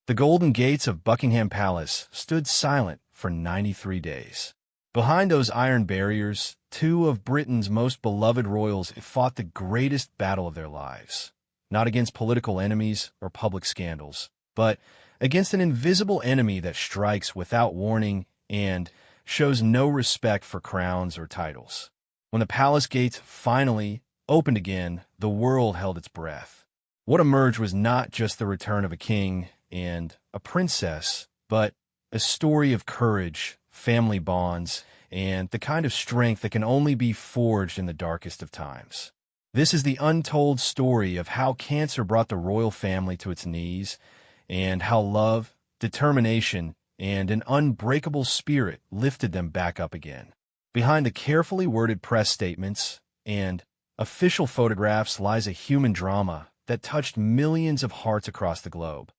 The golden gates of Buckingham Palace stood silent for 93 days. Behind those iron barriers, two of Britain's most beloved royals fought the greatest battle of their lives, not against political enemies or public scandals, but against an invisible enemy that strikes without warning and shows no respect for crowns or titles. When the palace gates finally opened again, the world held its breath. What emerged was not just the return of a king and a princess, but a story of courage, family bonds, and the kind of strength that can only be forged in the darkest of times. This is the untold story of how cancer brought the royal family to its knees, and how love, determination, and an unbreakable spirit lifted them back up again. Behind the carefully worded press statements and official photographs lies a human drama that touched millions of hearts across the globe.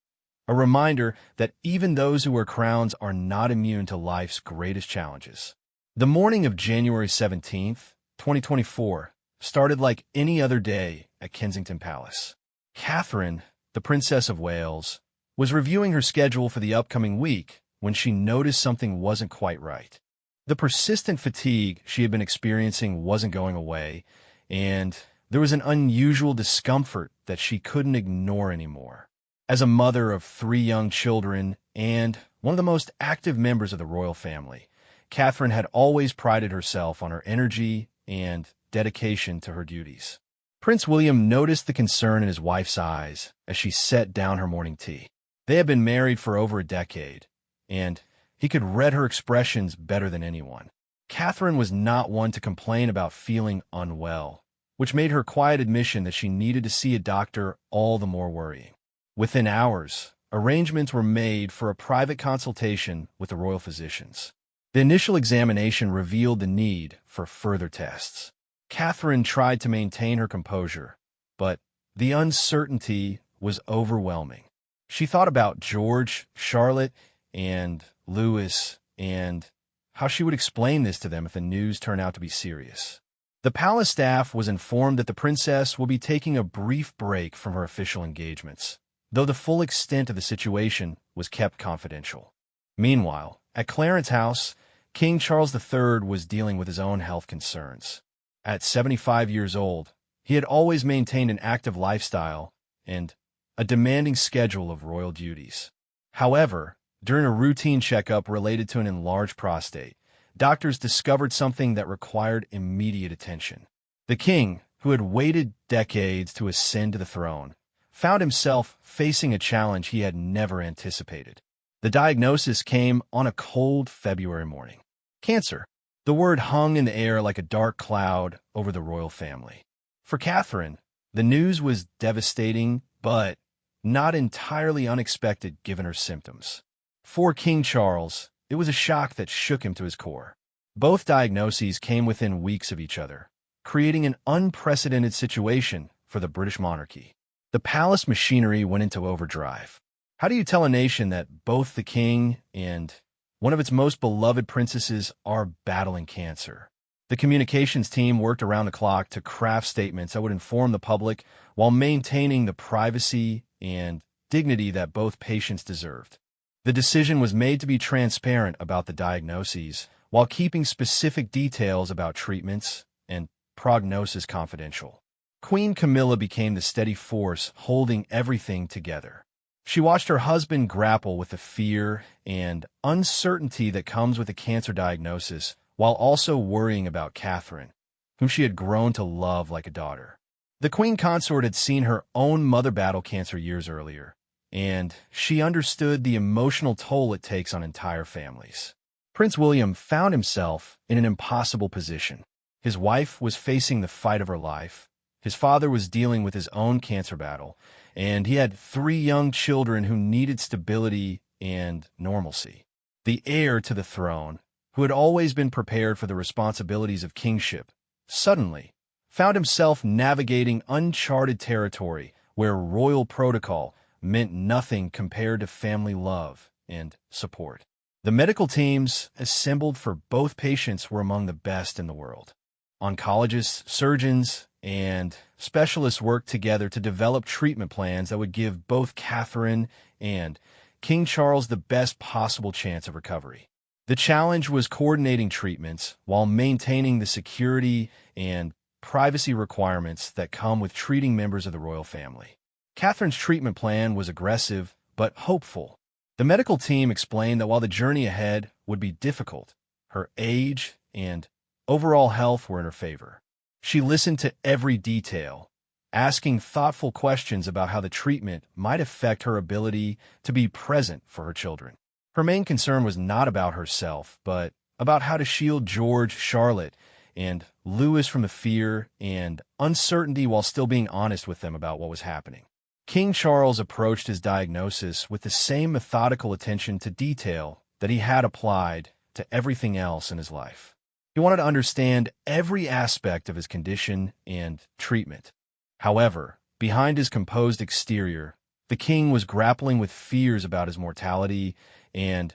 A reminder that even those who wear crowns are not immune to life's greatest challenges. The morning of January 17th, 2024, started like any other day at Kensington Palace. Catherine, the Princess of Wales, was reviewing her schedule for the upcoming week when she noticed something wasn't quite right. The persistent fatigue she had been experiencing wasn't going away, and there was an unusual discomfort that she couldn't ignore anymore. As a mother of 3 young children and one of the most active members of the royal family, Catherine had always prided herself on her energy and dedication to her duties. Prince William noticed the concern in his wife's eyes as she set down her morning tea. They had been married for over a decade, and he could read her expressions better than anyone. Catherine was not one to complain about feeling unwell, which made her quiet admission that she needed to see a doctor all the more worrying. Within hours, arrangements were made for a private consultation with the royal physicians. The initial examination revealed the need for further tests. Catherine tried to maintain her composure, but the uncertainty was overwhelming. She thought about George, Charlotte, and Louis, and how she would explain this to them if the news turned out to be serious. The palace staff was informed that the princess will be taking a brief break from her official engagements, though the full extent of the situation was kept confidential. Meanwhile, at Clarence House, King Charles III was dealing with his own health concerns. At 75 years old, he had always maintained an active lifestyle and a demanding schedule of royal duties. However, during a routine checkup related to an enlarged prostate, doctors discovered something that required immediate attention. The king, who had waited decades to ascend to the throne, found himself facing a challenge he had never anticipated. The diagnosis came on a cold February morning. Cancer. The word hung in the air like a dark cloud over the royal family. For Catherine, the news was devastating, but not entirely unexpected given her symptoms. For King Charles, it was a shock that shook him to his core. Both diagnoses came within weeks of each other, creating an unprecedented situation for the British monarchy. The palace machinery went into overdrive. How do you tell a nation that both the king and one of its most beloved princesses are battling cancer? The communications team worked around the clock to craft statements that would inform the public while maintaining the privacy and dignity that both patients deserved. The decision was made to be transparent about the diagnoses while keeping specific details about treatments and prognosis confidential. Queen Camilla became the steady force holding everything together. She watched her husband grapple with the fear and uncertainty that comes with a cancer diagnosis, while also worrying about Catherine, whom she had grown to love like a daughter. The queen consort had seen her own mother battle cancer years earlier, and she understood the emotional toll it takes on entire families. Prince William found himself in an impossible position. His wife was facing the fight of her life, his father was dealing with his own cancer battle, and he had 3 young children who needed stability and normalcy. The heir to the throne, who had always been prepared for the responsibilities of kingship, suddenly found himself navigating uncharted territory where royal protocol meant nothing compared to family love and support. The medical teams assembled for both patients were among the best in the world. Oncologists, surgeons, and specialists worked together to develop treatment plans that would give both Catherine and King Charles the best possible chance of recovery. The challenge was coordinating treatments while maintaining the security and privacy requirements that come with treating members of the royal family. Catherine's treatment plan was aggressive but hopeful. The medical team explained that while the journey ahead would be difficult, her age and overall health were in her favor. She listened to every detail, asking thoughtful questions about how the treatment might affect her ability to be present for her children. Her main concern was not about herself, but about how to shield George, Charlotte, and Louis from the fear and uncertainty while still being honest with them about what was happening. King Charles approached his diagnosis with the same methodical attention to detail that he had applied to everything else in his life. He wanted to understand every aspect of his condition and treatment. However, behind his composed exterior, the king was grappling with fears about his mortality and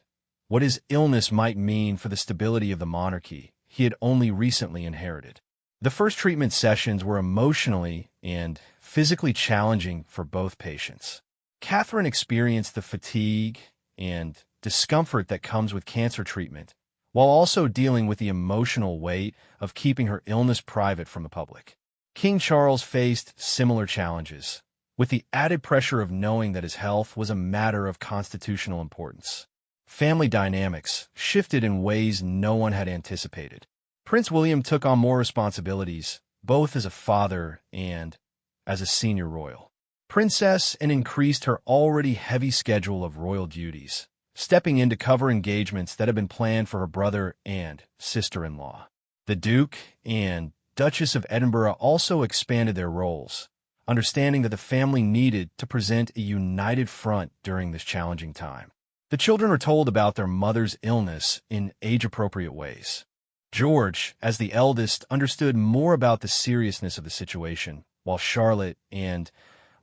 what his illness might mean for the stability of the monarchy he had only recently inherited. The first treatment sessions were emotionally and physically challenging for both patients. Catherine experienced the fatigue and discomfort that comes with cancer treatment, while also dealing with the emotional weight of keeping her illness private from the public. King Charles faced similar challenges, with the added pressure of knowing that his health was a matter of constitutional importance. Family dynamics shifted in ways no one had anticipated. Prince William took on more responsibilities, both as a father and as a senior royal. Princess Anne increased her already heavy schedule of royal duties, stepping in to cover engagements that had been planned for her brother and sister-in-law. The Duke and Duchess of Edinburgh also expanded their roles, understanding that the family needed to present a united front during this challenging time. The children were told about their mother's illness in age-appropriate ways. George, as the eldest, understood more about the seriousness of the situation, while Charlotte and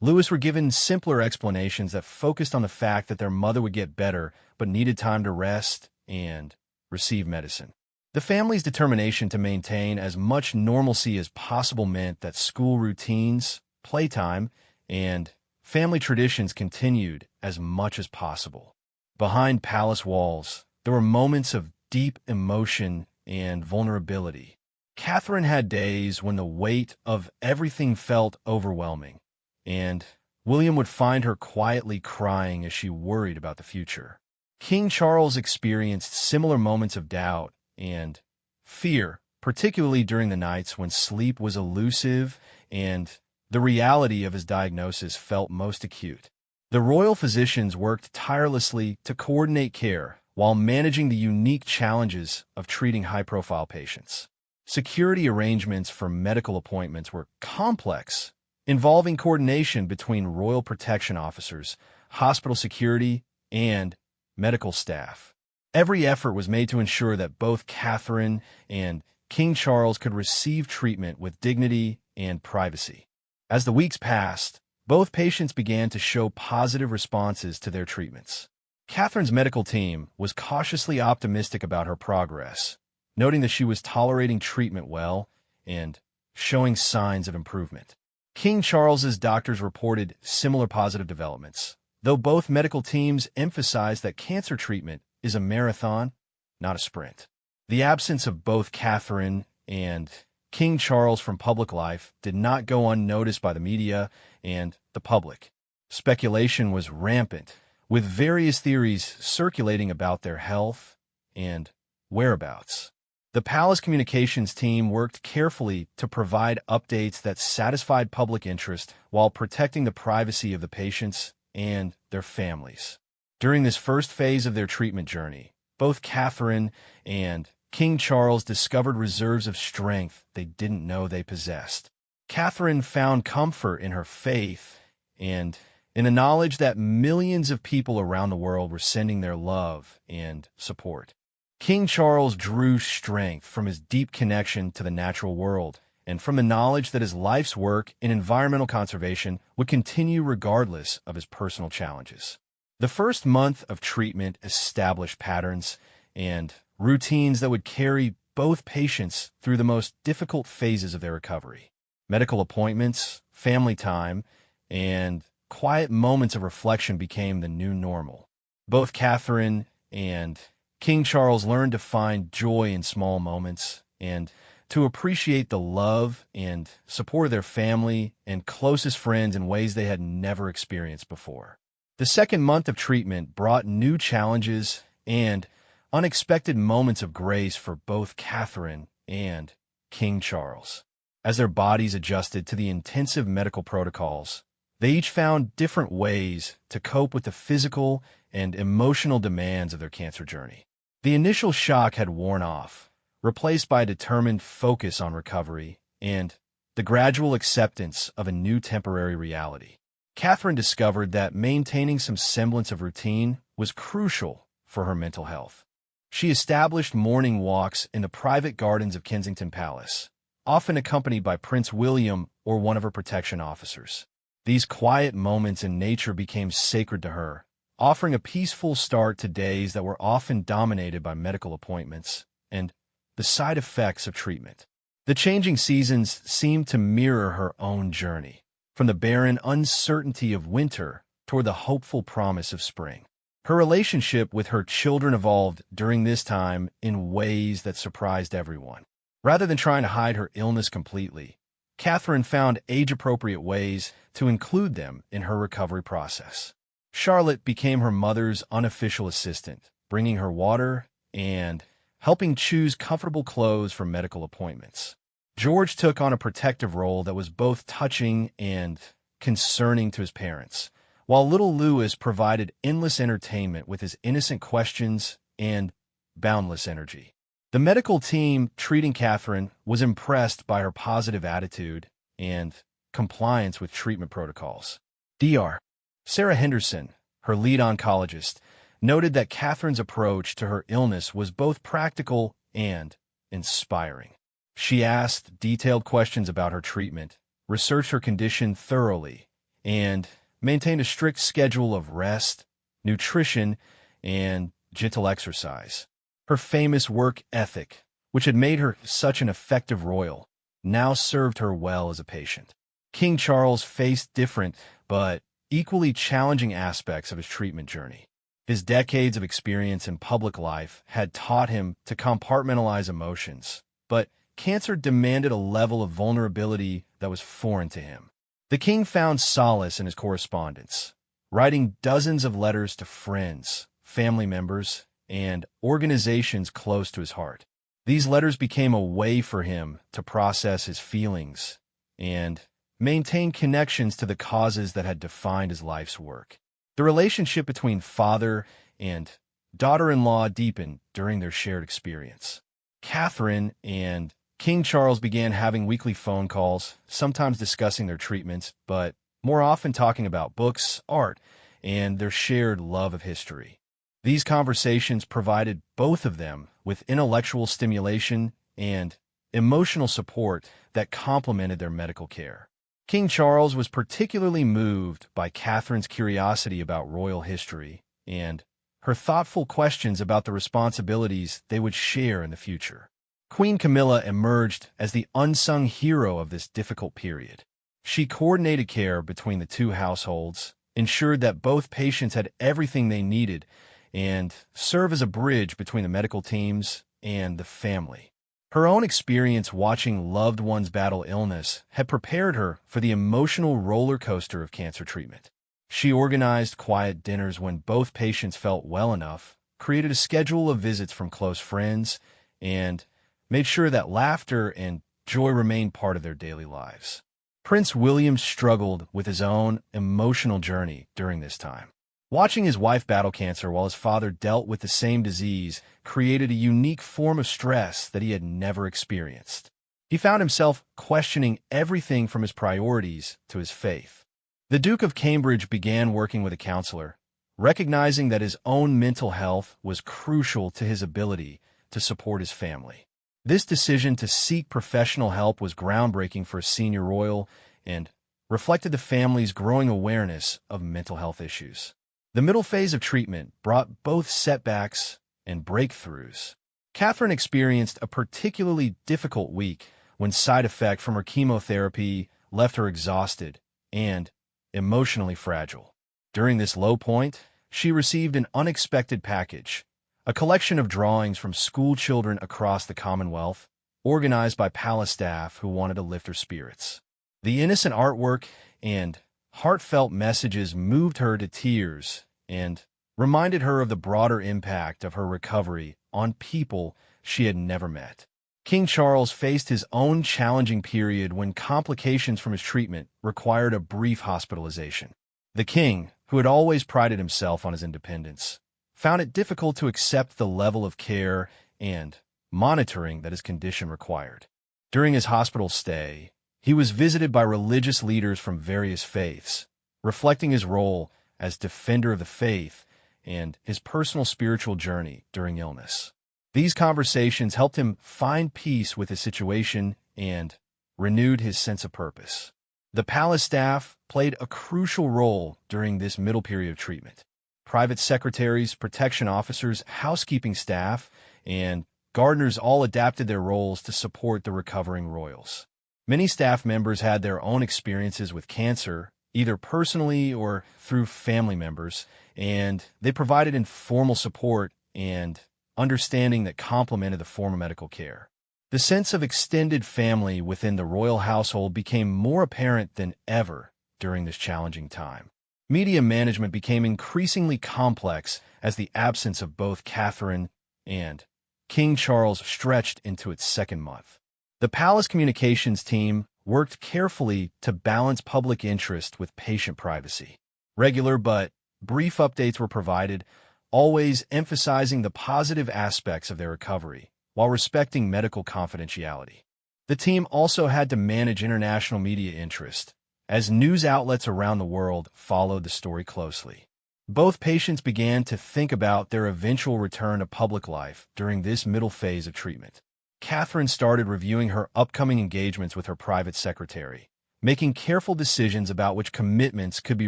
Louis were given simpler explanations that focused on the fact that their mother would get better but needed time to rest and receive medicine. The family's determination to maintain as much normalcy as possible meant that school routines, playtime, and family traditions continued as much as possible. Behind palace walls, there were moments of deep emotion and vulnerability. Catherine had days when the weight of everything felt overwhelming, and William would find her quietly crying as she worried about the future. King Charles experienced similar moments of doubt and fear, particularly during the nights when sleep was elusive and the reality of his diagnosis felt most acute. The royal physicians worked tirelessly to coordinate care while managing the unique challenges of treating high-profile patients. Security arrangements for medical appointments were complex, involving coordination between royal protection officers, hospital security, and medical staff. Every effort was made to ensure that both Catherine and King Charles could receive treatment with dignity and privacy. As the weeks passed, both patients began to show positive responses to their treatments. Catherine's medical team was cautiously optimistic about her progress, noting that she was tolerating treatment well and showing signs of improvement. King Charles's doctors reported similar positive developments, though both medical teams emphasized that cancer treatment is a marathon, not a sprint. The absence of both Catherine and King Charles from public life did not go unnoticed by the media and the public. Speculation was rampant, with various theories circulating about their health and whereabouts. The palace communications team worked carefully to provide updates that satisfied public interest while protecting the privacy of the patients and their families. During this first phase of their treatment journey, both Catherine and King Charles discovered reserves of strength they didn't know they possessed. Catherine found comfort in her faith and in the knowledge that millions of people around the world were sending their love and support. King Charles drew strength from his deep connection to the natural world and from the knowledge that his life's work in environmental conservation would continue regardless of his personal challenges. The first month of treatment established patterns and routines that would carry both patients through the most difficult phases of their recovery. Medical appointments, family time, and quiet moments of reflection became the new normal. Both Catherine and King Charles learned to find joy in small moments and to appreciate the love and support of their family and closest friends in ways they had never experienced before. The second month of treatment brought new challenges and unexpected moments of grace for both Catherine and King Charles. As their bodies adjusted to the intensive medical protocols, they each found different ways to cope with the physical and emotional demands of their cancer journey. The initial shock had worn off, replaced by a determined focus on recovery and the gradual acceptance of a new temporary reality. Catherine discovered that maintaining some semblance of routine was crucial for her mental health. She established morning walks in the private gardens of Kensington Palace, often accompanied by Prince William or one of her protection officers. These quiet moments in nature became sacred to her, offering a peaceful start to days that were often dominated by medical appointments and the side effects of treatment. The changing seasons seemed to mirror her own journey, from the barren uncertainty of winter toward the hopeful promise of spring. Her relationship with her children evolved during this time in ways that surprised everyone. Rather than trying to hide her illness completely, Catherine found age-appropriate ways to include them in her recovery process. Charlotte became her mother's unofficial assistant, bringing her water and helping choose comfortable clothes for medical appointments. George took on a protective role that was both touching and concerning to his parents, while little Louis provided endless entertainment with his innocent questions and boundless energy. The medical team treating Catherine was impressed by her positive attitude and compliance with treatment protocols. Dr. Sarah Henderson, her lead oncologist, noted that Catherine's approach to her illness was both practical and inspiring. She asked detailed questions about her treatment, researched her condition thoroughly, and maintained a strict schedule of rest, nutrition, and gentle exercise. Her famous work ethic, which had made her such an effective royal, now served her well as a patient. King Charles faced different but equally challenging aspects of his treatment journey. His decades of experience in public life had taught him to compartmentalize emotions, but cancer demanded a level of vulnerability that was foreign to him. The king found solace in his correspondence, writing dozens of letters to friends, family members, and organizations close to his heart. These letters became a way for him to process his feelings and maintain connections to the causes that had defined his life's work. The relationship between father and daughter-in-law deepened during their shared experience. Catherine and King Charles began having weekly phone calls, sometimes discussing their treatments, but more often talking about books, art, and their shared love of history. These conversations provided both of them with intellectual stimulation and emotional support that complemented their medical care. King Charles was particularly moved by Catherine's curiosity about royal history and her thoughtful questions about the responsibilities they would share in the future. Queen Camilla emerged as the unsung hero of this difficult period. She coordinated care between the two households, ensured that both patients had everything they needed, and served as a bridge between the medical teams and the family. Her own experience watching loved ones battle illness had prepared her for the emotional roller coaster of cancer treatment. She organized quiet dinners when both patients felt well enough, created a schedule of visits from close friends, and made sure that laughter and joy remained part of their daily lives. Prince William struggled with his own emotional journey during this time. Watching his wife battle cancer while his father dealt with the same disease created a unique form of stress that he had never experienced. He found himself questioning everything from his priorities to his faith. The Duke of Cambridge began working with a counselor, recognizing that his own mental health was crucial to his ability to support his family. This decision to seek professional help was groundbreaking for a senior royal and reflected the family's growing awareness of mental health issues. The middle phase of treatment brought both setbacks and breakthroughs. Catherine experienced a particularly difficult week when side effects from her chemotherapy left her exhausted and emotionally fragile. During this low point, she received an unexpected package, a collection of drawings from school children across the Commonwealth, organized by palace staff who wanted to lift her spirits. The innocent artwork and heartfelt messages moved her to tears and reminded her of the broader impact of her recovery on people she had never met. King Charles faced his own challenging period when complications from his treatment required a brief hospitalization. The king, who had always prided himself on his independence, found it difficult to accept the level of care and monitoring that his condition required. During his hospital stay, he was visited by religious leaders from various faiths, reflecting his role as defender of the faith and his personal spiritual journey during illness. These conversations helped him find peace with his situation and renewed his sense of purpose. The palace staff played a crucial role during this middle period of treatment. Private secretaries, protection officers, housekeeping staff, and gardeners all adapted their roles to support the recovering royals. Many staff members had their own experiences with cancer, either personally or through family members, and they provided informal support and understanding that complemented the formal medical care. The sense of extended family within the royal household became more apparent than ever during this challenging time. Media management became increasingly complex as the absence of both Catherine and King Charles stretched into its second month. The palace communications team worked carefully to balance public interest with patient privacy. Regular but brief updates were provided, always emphasizing the positive aspects of their recovery, while respecting medical confidentiality. The team also had to manage international media interest, as news outlets around the world followed the story closely. Both patients began to think about their eventual return to public life during this middle phase of treatment. Catherine started reviewing her upcoming engagements with her private secretary, making careful decisions about which commitments could be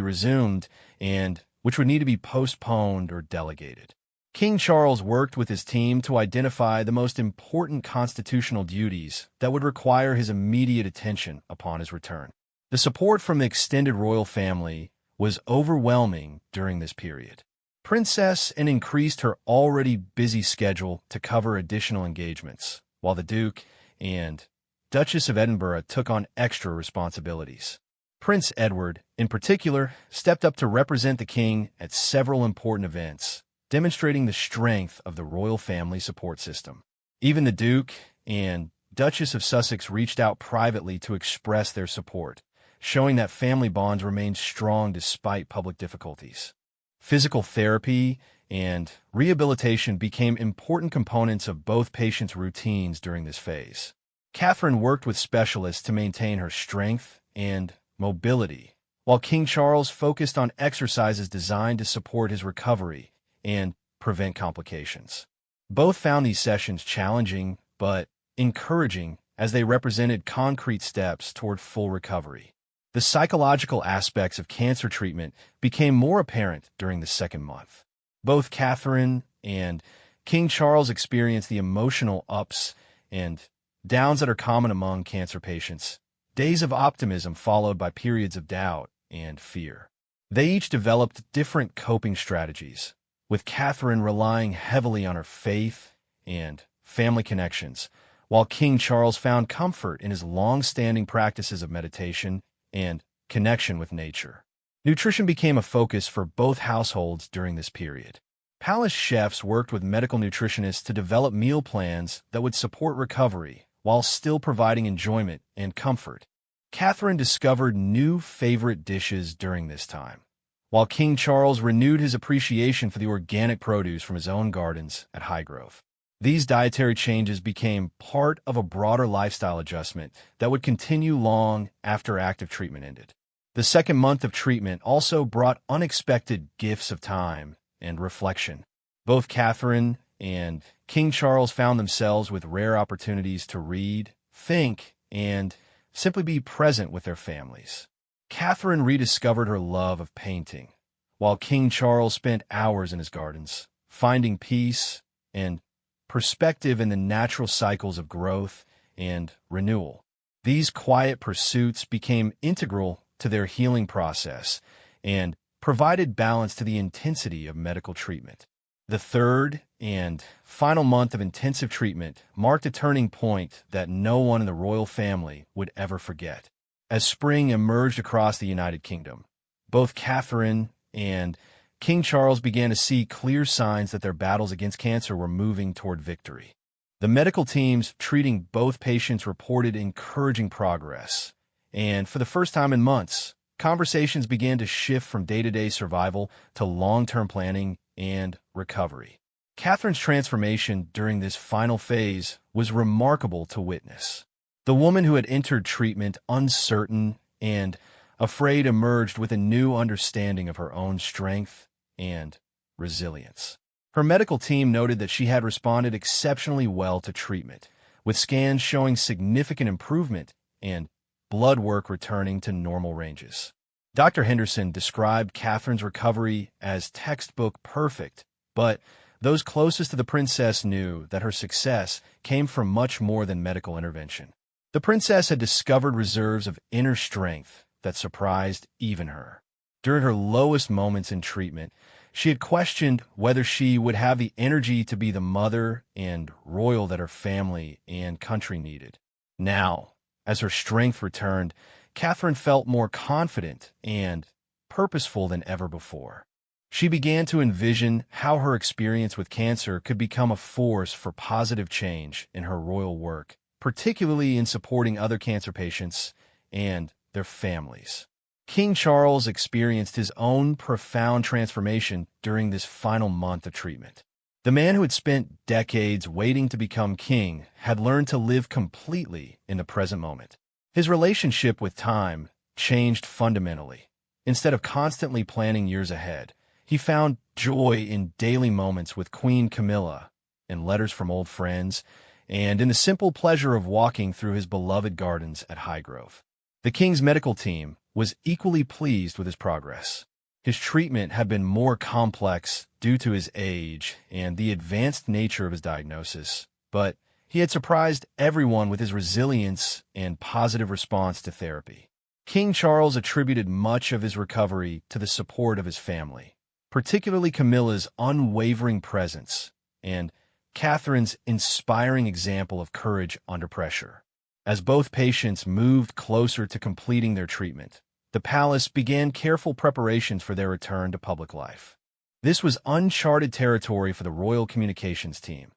resumed and which would need to be postponed or delegated. King Charles worked with his team to identify the most important constitutional duties that would require his immediate attention upon his return. The support from the extended royal family was overwhelming during this period. Princess Anne increased her already busy schedule to cover additional engagements, while the Duke and Duchess of Edinburgh took on extra responsibilities. Prince Edward, in particular, stepped up to represent the king at several important events, demonstrating the strength of the royal family support system. Even the Duke and Duchess of Sussex reached out privately to express their support, showing that family bonds remained strong despite public difficulties. Physical therapy and rehabilitation became important components of both patients' routines during this phase. Catherine worked with specialists to maintain her strength and mobility, while King Charles focused on exercises designed to support his recovery and prevent complications. Both found these sessions challenging but encouraging as they represented concrete steps toward full recovery. The psychological aspects of cancer treatment became more apparent during the second month. Both Catherine and King Charles experienced the emotional ups and downs that are common among cancer patients, days of optimism followed by periods of doubt and fear. They each developed different coping strategies, with Catherine relying heavily on her faith and family connections, while King Charles found comfort in his long-standing practices of meditation and connection with nature. Nutrition became a focus for both households during this period. Palace chefs worked with medical nutritionists to develop meal plans that would support recovery while still providing enjoyment and comfort. Catherine discovered new favorite dishes during this time, while King Charles renewed his appreciation for the organic produce from his own gardens at Highgrove. These dietary changes became part of a broader lifestyle adjustment that would continue long after active treatment ended. The second month of treatment also brought unexpected gifts of time and reflection. Both Catherine and King Charles found themselves with rare opportunities to read, think, and simply be present with their families. Catherine rediscovered her love of painting, while King Charles spent hours in his gardens, finding peace and perspective in the natural cycles of growth and renewal. These quiet pursuits became integral to their healing process and provided balance to the intensity of medical treatment. The third and final month of intensive treatment marked a turning point that no one in the royal family would ever forget. As spring emerged across the United Kingdom, both Catherine and King Charles began to see clear signs that their battles against cancer were moving toward victory. The medical teams treating both patients reported encouraging progress, and for the first time in months, conversations began to shift from day-to-day survival to long-term planning and recovery. Catherine's transformation during this final phase was remarkable to witness. The woman who had entered treatment uncertain and afraid emerged with a new understanding of her own strength and resilience. Her medical team noted that she had responded exceptionally well to treatment, with scans showing significant improvement and blood work returning to normal ranges. Dr. Henderson described Catherine's recovery as textbook perfect, but those closest to the princess knew that her success came from much more than medical intervention. The princess had discovered reserves of inner strength that surprised even her. During her lowest moments in treatment, she had questioned whether she would have the energy to be the mother and royal that her family and country needed. Now, as her strength returned, Catherine felt more confident and purposeful than ever before. She began to envision how her experience with cancer could become a force for positive change in her royal work, particularly in supporting other cancer patients and their families. King Charles experienced his own profound transformation during this final month of treatment. The man who had spent decades waiting to become king had learned to live completely in the present moment. His relationship with time changed fundamentally. Instead of constantly planning years ahead, he found joy in daily moments with Queen Camilla, in letters from old friends, and in the simple pleasure of walking through his beloved gardens at Highgrove. The king's medical team was equally pleased with his progress. His treatment had been more complex due to his age and the advanced nature of his diagnosis, but he had surprised everyone with his resilience and positive response to therapy. King Charles attributed much of his recovery to the support of his family, particularly Camilla's unwavering presence and Catherine's inspiring example of courage under pressure. As both patients moved closer to completing their treatment, the palace began careful preparations for their return to public life. This was uncharted territory for the royal communications team.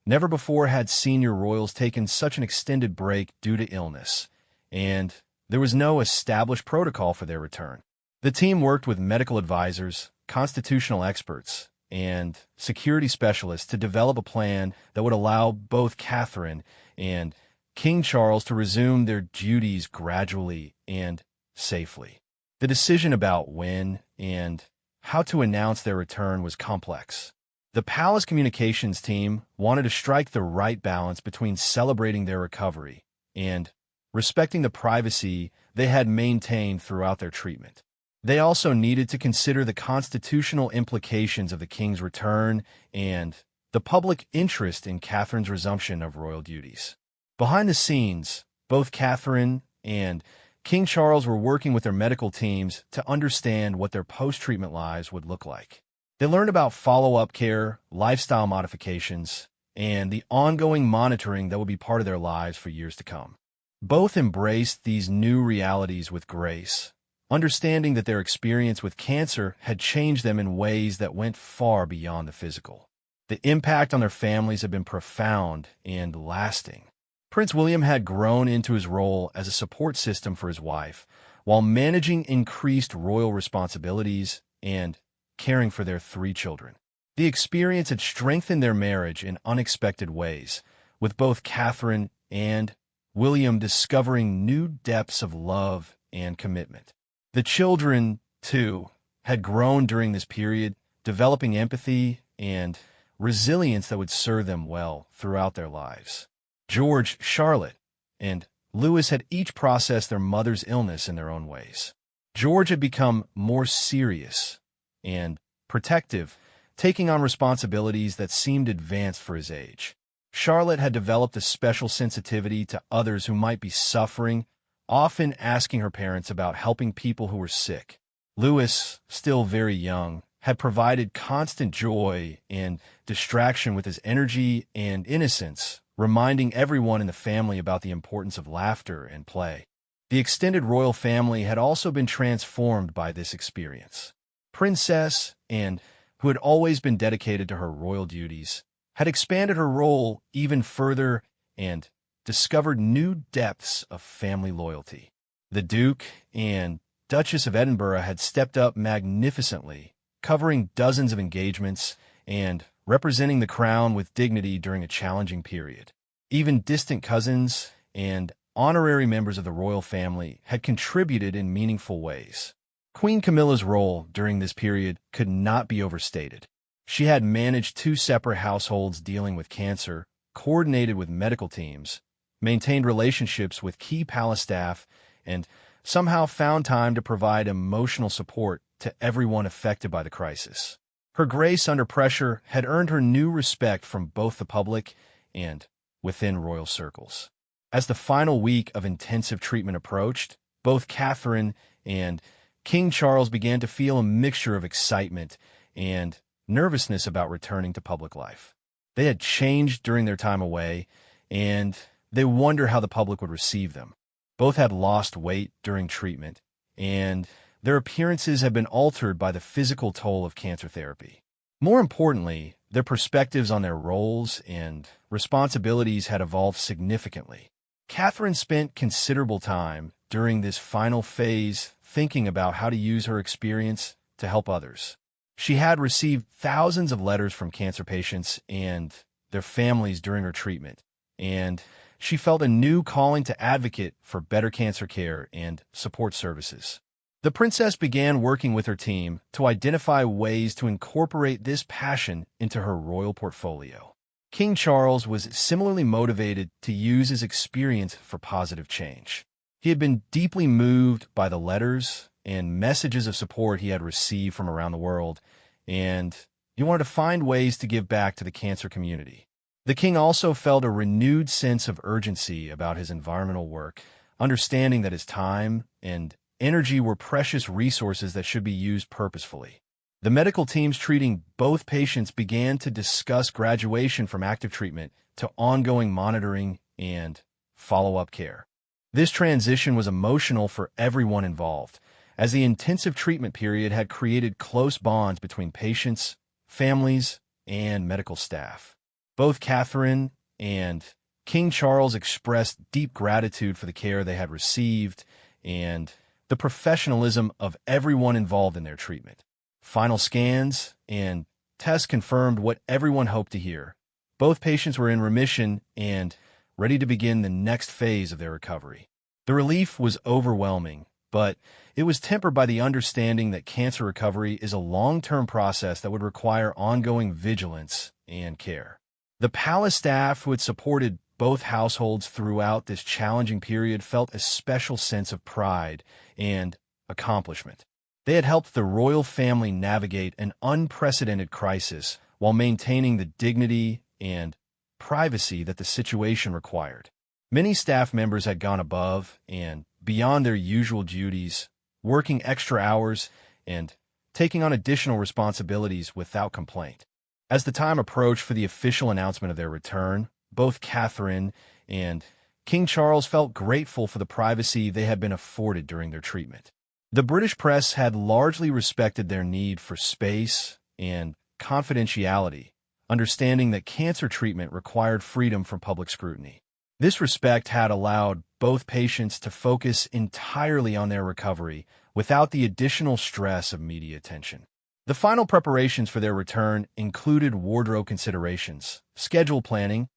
Never before had senior royals taken such an extended break due to illness, and there was no established protocol for their return. The team worked with medical advisors, constitutional experts, and security specialists to develop a plan that would allow both Catherine and King Charles to resume their duties gradually and safely. The decision about when and how to announce their return was complex. The palace communications team wanted to strike the right balance between celebrating their recovery and respecting the privacy they had maintained throughout their treatment. They also needed to consider the constitutional implications of the king's return and the public interest in Catherine's resumption of royal duties. Behind the scenes, both Catherine and King Charles were working with their medical teams to understand what their post-treatment lives would look like. They learned about follow-up care, lifestyle modifications, and the ongoing monitoring that would be part of their lives for years to come. Both embraced these new realities with grace, understanding that their experience with cancer had changed them in ways that went far beyond the physical. The impact on their families had been profound and lasting. Prince William had grown into his role as a support system for his wife, while managing increased royal responsibilities and caring for their 3 children. The experience had strengthened their marriage in unexpected ways, with both Catherine and William discovering new depths of love and commitment. The children, too, had grown during this period, developing empathy and resilience that would serve them well throughout their lives. George, Charlotte, and Louis had each processed their mother's illness in their own ways. George had become more serious and protective, taking on responsibilities that seemed advanced for his age. Charlotte had developed a special sensitivity to others who might be suffering, often asking her parents about helping people who were sick. Louis, still very young, had provided constant joy and distraction with his energy and innocence, reminding everyone in the family about the importance of laughter and play. The extended royal family had also been transformed by this experience. Princess, and who had always been dedicated to her royal duties, had expanded her role even further and discovered new depths of family loyalty. The Duke and Duchess of Edinburgh had stepped up magnificently, covering dozens of engagements and representing the crown with dignity during a challenging period. Even distant cousins and honorary members of the royal family had contributed in meaningful ways. Queen Camilla's role during this period could not be overstated. She had managed two separate households dealing with cancer, coordinated with medical teams, maintained relationships with key palace staff, and somehow found time to provide emotional support to everyone affected by the crisis. Her grace under pressure had earned her new respect from both the public and within royal circles. As the final week of intensive treatment approached, both Catherine and King Charles began to feel a mixture of excitement and nervousness about returning to public life. They had changed during their time away, and they wondered how the public would receive them. Both had lost weight during treatment, and their appearances had been altered by the physical toll of cancer therapy. More importantly, their perspectives on their roles and responsibilities had evolved significantly. Catherine spent considerable time during this final phase thinking about how to use her experience to help others. She had received thousands of letters from cancer patients and their families during her treatment, and she felt a new calling to advocate for better cancer care and support services. The princess began working with her team to identify ways to incorporate this passion into her royal portfolio. King Charles was similarly motivated to use his experience for positive change. He had been deeply moved by the letters and messages of support he had received from around the world, and he wanted to find ways to give back to the cancer community. The king also felt a renewed sense of urgency about his environmental work, understanding that his time and energy were precious resources that should be used purposefully. The medical teams treating both patients began to discuss graduation from active treatment to ongoing monitoring and follow-up care. This transition was emotional for everyone involved, as the intensive treatment period had created close bonds between patients, families, and medical staff. Both Catherine and King Charles expressed deep gratitude for the care they had received and the professionalism of everyone involved in their treatment. Final scans and tests confirmed what everyone hoped to hear. Both patients were in remission and ready to begin the next phase of their recovery. The relief was overwhelming, but it was tempered by the understanding that cancer recovery is a long-term process that would require ongoing vigilance and care. The palace staff who had supported both households throughout this challenging period felt a special sense of pride and accomplishment. They had helped the royal family navigate an unprecedented crisis while maintaining the dignity and privacy that the situation required. Many staff members had gone above and beyond their usual duties, working extra hours and taking on additional responsibilities without complaint. As the time approached for the official announcement of their return, both Catherine and King Charles felt grateful for the privacy they had been afforded during their treatment. The British press had largely respected their need for space and confidentiality, understanding that cancer treatment required freedom from public scrutiny. This respect had allowed both patients to focus entirely on their recovery without the additional stress of media attention. The final preparations for their return included wardrobe considerations, schedule planning,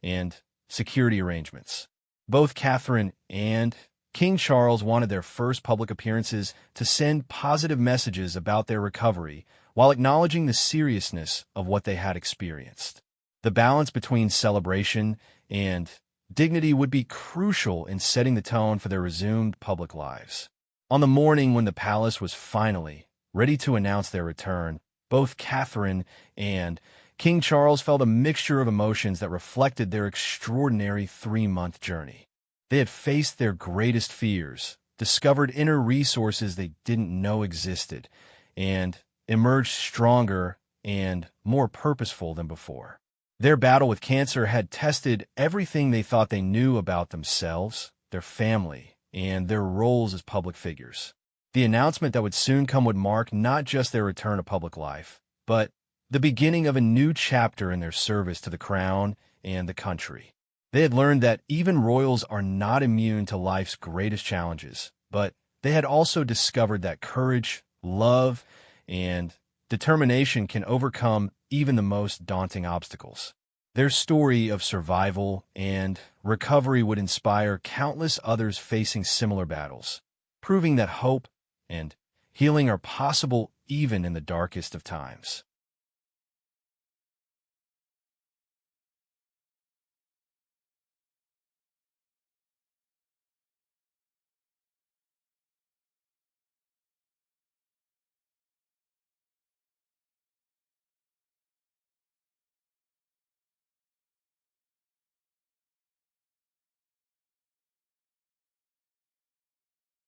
and security arrangements. Both Catherine and King Charles wanted their first public appearances to send positive messages about their recovery while acknowledging the seriousness of what they had experienced. The balance between celebration and dignity would be crucial in setting the tone for their resumed public lives. On the morning when the palace was finally ready to announce their return, both Catherine and King Charles felt a mixture of emotions that reflected their extraordinary 3-month journey. They had faced their greatest fears, discovered inner resources they didn't know existed, and emerged stronger and more purposeful than before. Their battle with cancer had tested everything they thought they knew about themselves, their family, and their roles as public figures. The announcement that would soon come would mark not just their return to public life, but the beginning of a new chapter in their service to the crown and the country. They had learned that even royals are not immune to life's greatest challenges, but they had also discovered that courage, love, and determination can overcome even the most daunting obstacles. Their story of survival and recovery would inspire countless others facing similar battles, proving that hope and healing are possible even in the darkest of times.